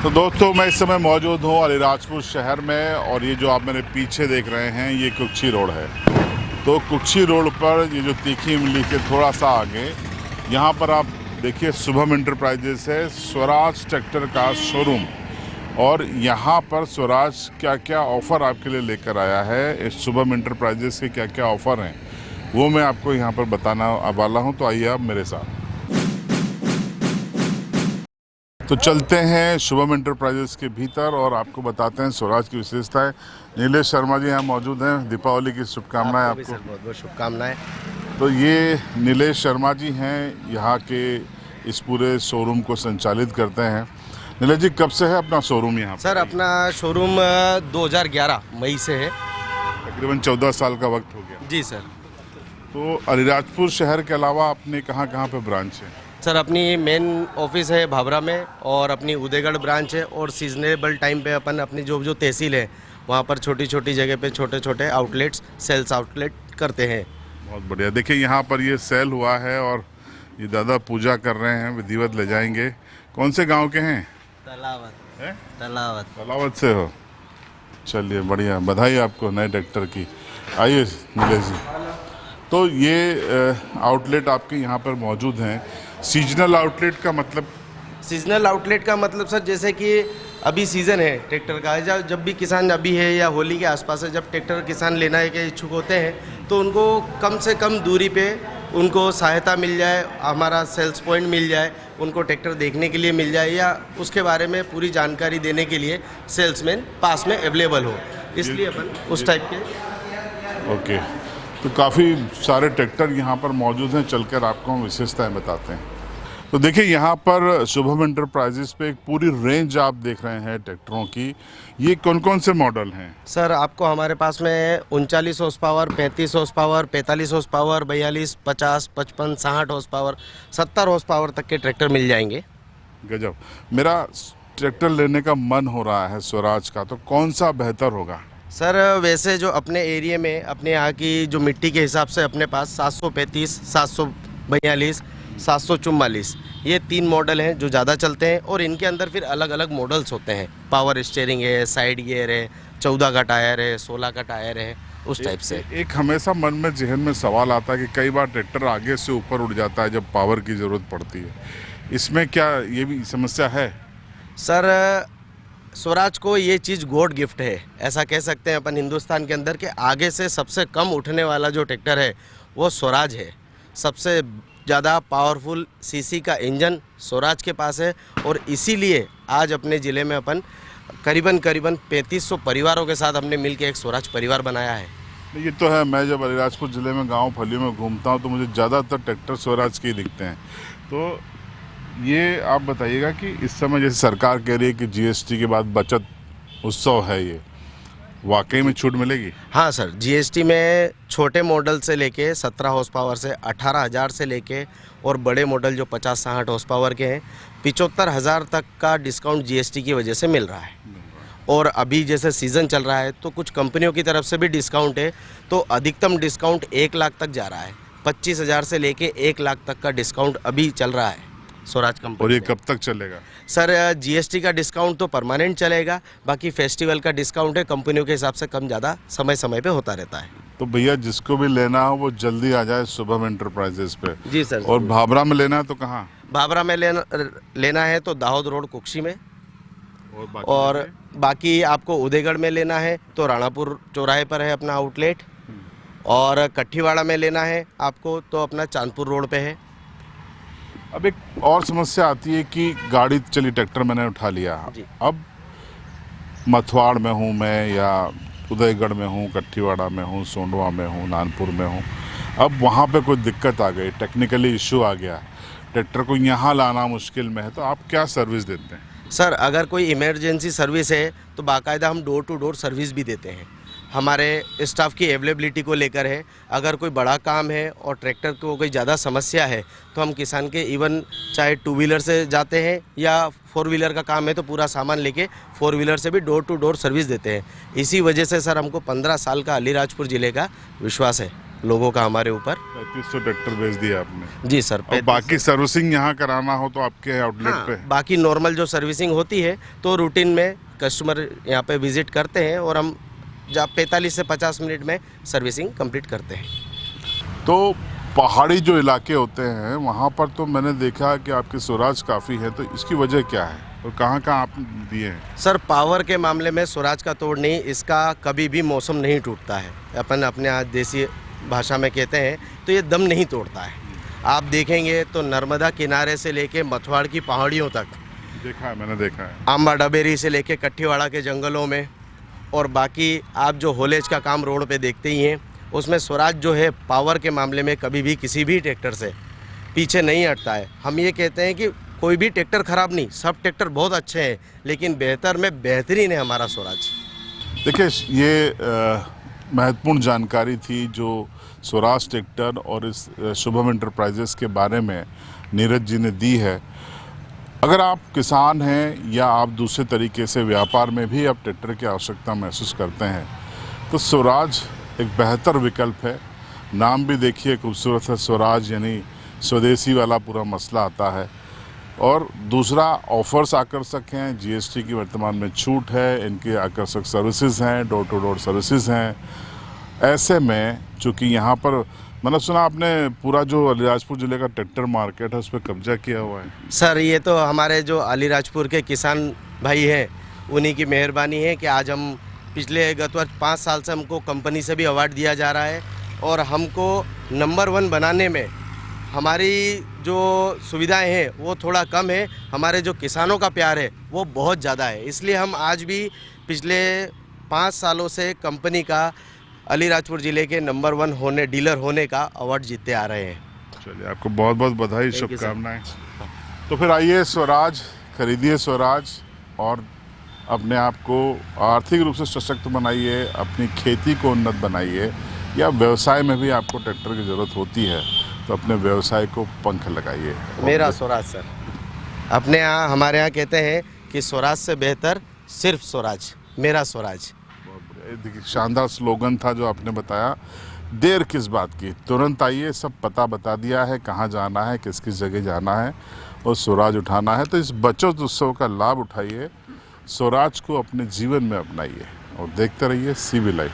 तो दोस्तों मैं इस समय मौजूद हूँ अलीराजपुर शहर में और ये जो आप मेरे पीछे देख रहे हैं ये कुक्षी रोड है। तो कुक्षी रोड पर ये जो तीखी इमली के थोड़ा सा आगे यहाँ पर आप देखिए शुभम इंटरप्राइजेस है, स्वराज ट्रैक्टर का शोरूम। और यहाँ पर स्वराज क्या क्या ऑफ़र आपके लिए लेकर आया है, इस शुभम इंटरप्राइजेस के क्या क्या ऑफ़र हैं वो मैं आपको यहाँ पर बताना वाला हूँ। तो आइए आप मेरे साथ। तो चलते हैं शुभम इंटरप्राइजेस के भीतर और आपको बताते हैं स्वराज की विशेषताएं। नीलेश शर्मा जी यहाँ मौजूद हैं। दीपावली की शुभकामनाएं आपको। बहुत बहुत शुभकामनाएं। तो ये नीलेश शर्मा जी हैं, यहाँ के इस पूरे शोरूम को संचालित करते हैं। नीलेश जी कब से है अपना शोरूम यहाँ? सर अपना शोरूम 2011 मई से है। तकरीबन 14 साल का वक्त हो गया। जी सर। तो अलीराजपुर शहर के अलावा अपने कहाँ कहाँ पे ब्रांच है? सर अपनी मेन ऑफिस है भाभरा में और अपनी उदयगढ़ ब्रांच है और सीजनेबल टाइम पे अपन अपनी जो तहसील है वहाँ पर छोटी छोटी जगह पे छोटे छोटे आउटलेट्स सेल्स आउटलेट करते हैं। बहुत बढ़िया। देखिए यहाँ पर ये सेल हुआ है और ये दादा पूजा कर रहे हैं, विधिवत ले जाएंगे। कौन से गांव के हैं? तलावत। है? तलावत। तलावत से हो? चलिए बढ़िया, बधाई आपको नए ट्रैक्टर की। आइए नीलेश जी। तो ये आउटलेट आपके यहाँ पर मौजूद हैं। सीजनल आउटलेट का मतलब? सीजनल आउटलेट का मतलब सर जैसे कि अभी सीज़न है ट्रैक्टर का, जब भी किसान अभी है या होली के आसपास है, जब ट्रैक्टर किसान लेना के इच्छुक होते हैं तो उनको कम से कम दूरी पे उनको सहायता मिल जाए, हमारा सेल्स पॉइंट मिल जाए, उनको ट्रैक्टर देखने के लिए मिल जाए या उसके बारे में पूरी जानकारी देने के लिए सेल्समैन पास में अवेलेबल हो, इसलिए अपन उस टाइप के। ओके। तो काफ़ी सारे ट्रैक्टर यहाँ पर मौजूद हैं, चलकर आपको हम विशेषताएँ बताते हैं। तो देखिए यहाँ पर शुभम इंटरप्राइजेस पे एक पूरी रेंज आप देख रहे हैं ट्रैक्टरों की। ये कौन कौन से मॉडल हैं? सर आपको हमारे पास में 39 horse power, 35 horse power, 45 horse power, 42, 50, 55, 60 horse power, 70 horse power तक के ट्रैक्टर मिल जाएंगे। गजब। मेरा ट्रैक्टर लेने का मन हो रहा है स्वराज का, तो कौन सा बेहतर होगा? सर वैसे जो अपने एरिया में अपने यहाँ की जो मिट्टी के हिसाब से अपने पास 735, 742, 744 ये 3 मॉडल हैं जो ज़्यादा चलते हैं और इनके अंदर फिर अलग अलग मॉडल्स होते हैं। पावर स्टीयरिंग है, साइड गियर है, 14 का टायर है, 16 का टायर है, उस टाइप से। एक हमेशा मन में जहन में सवाल आता है कि कई बार ट्रैक्टर आगे से ऊपर उड़ जाता है जब पावर की ज़रूरत पड़ती है। इसमें क्या ये भी समस्या है? सर स्वराज को ये चीज़ गॉड गिफ्ट है, ऐसा कह सकते हैं अपन हिंदुस्तान के अंदर कि आगे से सबसे कम उठने वाला जो ट्रैक्टर है वो स्वराज है। सबसे ज़्यादा पावरफुल सीसी का इंजन स्वराज के पास है और इसीलिए आज अपने ज़िले में अपन करीबन 3500 परिवारों के साथ हमने मिलकर एक स्वराज परिवार बनाया है। ये तो है। मैं जब अलीराजपुर ज़िले में गांव फलियों में घूमता हूं तो मुझे ज़्यादातर ट्रैक्टर स्वराज के ही दिखते हैं। तो ये आप बताइएगा कि इस समय जैसे सरकार कह रही है कि जीएसटी के बाद बचत उत्सव है, ये वाकई में छूट मिलेगी? हाँ सर, जीएसटी में छोटे मॉडल से लेके 17 हॉर्स पावर से 18,000 से लेके और बड़े मॉडल जो 50-60 हॉर्स पावर के हैं 75,000 तक का डिस्काउंट जीएसटी की वजह से मिल रहा है। और अभी जैसे सीज़न चल रहा है तो कुछ कंपनियों की तरफ से भी डिस्काउंट है, तो अधिकतम डिस्काउंट 1 लाख तक जा रहा है। 25,000 से लेके 1 लाख तक का डिस्काउंट अभी चल रहा है स्वराज कंपनी। और ये कब तक चलेगा? सर जीएसटी का डिस्काउंट तो परमानेंट चलेगा, बाकी फेस्टिवल का डिस्काउंट है, कंपनियों के हिसाब से कम ज़्यादा समय समय पे होता रहता है। तो भैया जिसको भी लेना हो वो जल्दी आ जाए शुभम इंटरप्राइजेस पे। जी सर। और भाभरा में लेना है तो कहाँ? भाभरा में लेना है तो दाहोद रोड कुक्षी में, और बाकी आपको उदयगढ़ में लेना है तो राणापुर चौराहे पर है अपना आउटलेट, और कट्ठीवाड़ा में लेना है आपको तो अपना चांदपुर रोड पे है। अब एक और समस्या आती है कि गाड़ी चली, ट्रैक्टर मैंने उठा लिया, अब मथवाड़ में हूँ मैं या उदयगढ़ में हूँ, कट्ठीवाड़ा में हूँ, सोंडवा में हूँ, नानपुर में हूँ, अब वहाँ पे कोई दिक्कत आ गई, टेक्निकली इशू आ गया, ट्रैक्टर को यहाँ लाना मुश्किल में है, तो आप क्या सर्विस देते हैं? सर अगर कोई इमरजेंसी सर्विस है तो बाकायदा हम डोर टू डोर सर्विस भी देते हैं। हमारे स्टाफ की अवेलेबिलिटी को लेकर है, अगर कोई बड़ा काम है और ट्रैक्टर को कोई ज़्यादा समस्या है तो हम किसान के इवन चाहे 2 व्हीलर से जाते हैं या 4 व्हीलर का काम है तो पूरा सामान लेके 4 व्हीलर से भी डोर टू डोर सर्विस देते हैं। इसी वजह से सर हमको 15 साल का अलीराजपुर ज़िले का विश्वास है। लोगों का हमारे ऊपर। 3500 ट्रैक्टर बेच दिया आपने। जी सर। और बाकी सर्विसिंग यहाँ कराना हो तो आपके आउटलेट हाँ, पे? बाकी नॉर्मल जो सर्विसिंग होती है तो रूटीन में कस्टमर यहाँ पे विजिट करते हैं और हम जब 45 से 50 मिनट में सर्विसिंग कंप्लीट करते हैं। तो पहाड़ी जो इलाके होते हैं वहाँ पर तो मैंने देखा कि आपके स्वराज काफ़ी है, तो इसकी वजह क्या है और कहाँ कहाँ आप दिए हैं? सर पावर के मामले में स्वराज का तोड़ नहीं, इसका कभी भी मौसम नहीं टूटता है। अपन अपने आज देसी भाषा में कहते हैं तो ये दम नहीं तोड़ता है। आप देखेंगे तो नर्मदा किनारे से लेके मथुआड़ की पहाड़ियों तक, देखा है, मैंने देखा है। आंबा डबेरी से लेके कट्ठीवाड़ा के जंगलों में, और बाकी आप जो होलेज का काम रोड पे देखते ही हैं, उसमें स्वराज जो है पावर के मामले में कभी भी किसी भी ट्रैक्टर से पीछे नहीं हटता है। हम ये कहते हैं कि कोई भी ट्रैक्टर ख़राब नहीं, सब ट्रैक्टर बहुत अच्छे हैं, लेकिन बेहतर में बेहतरीन है हमारा स्वराज। देखिए, ये महत्वपूर्ण जानकारी थी जो स्वराज ट्रैक्टर और इस शुभम एंटरप्राइजेस के बारे में नीरज जी ने दी है। अगर आप किसान हैं या आप दूसरे तरीके से व्यापार में भी आप ट्रैक्टर की आवश्यकता महसूस करते हैं तो स्वराज एक बेहतर विकल्प है। नाम भी देखिए खूबसूरत है, स्वराज यानी स्वदेशी वाला पूरा मसला आता है। और दूसरा, ऑफर्स आकर्षक हैं, जीएसटी की वर्तमान में छूट है, इनके आकर्षक सर्विसेज हैं, डोर टू डोर सर्विसेज हैं। ऐसे में चूँकि यहाँ पर मैंने सुना आपने पूरा जो अलीराजपुर ज़िले का ट्रैक्टर मार्केट है उस पर कब्जा किया हुआ है। सर ये तो हमारे जो अलीराजपुर के किसान भाई हैं उन्हीं की मेहरबानी है कि आज हम पिछले गत वर्ष 5 साल से हमको कंपनी से भी अवार्ड दिया जा रहा है, और हमको नंबर 1 बनाने में हमारी जो सुविधाएं हैं वो थोड़ा कम है, हमारे जो किसानों का प्यार है वो बहुत ज़्यादा है। इसलिए हम आज भी पिछले 5 सालों से कंपनी का अलीराजपुर ज़िले के नंबर 1 होने डीलर होने का अवार्ड जीतते आ रहे हैं। चलिए, आपको बहुत बहुत बधाई, Thank you, sir. शुभकामनाएं। तो फिर आइए स्वराज खरीदिए स्वराज और अपने आप को आर्थिक रूप से सशक्त बनाइए, अपनी खेती को उन्नत बनाइए, या व्यवसाय में भी आपको ट्रैक्टर की ज़रूरत होती है तो अपने व्यवसाय को पंख लगाइए। मेरा स्वराज सर, अपने यहाँ हमारे यहाँ कहते हैं कि स्वराज से बेहतर सिर्फ स्वराज, मेरा स्वराज। देखिए, शानदार स्लोगन था जो आपने बताया। देर किस बात की, तुरंत आइए, सब पता बता दिया है, कहाँ जाना है, किस किस जगह जाना है और स्वराज उठाना है। तो इस बचत उत्सव का लाभ उठाइए, स्वराज को अपने जीवन में अपनाइए और देखते रहिए सीबी लाइव।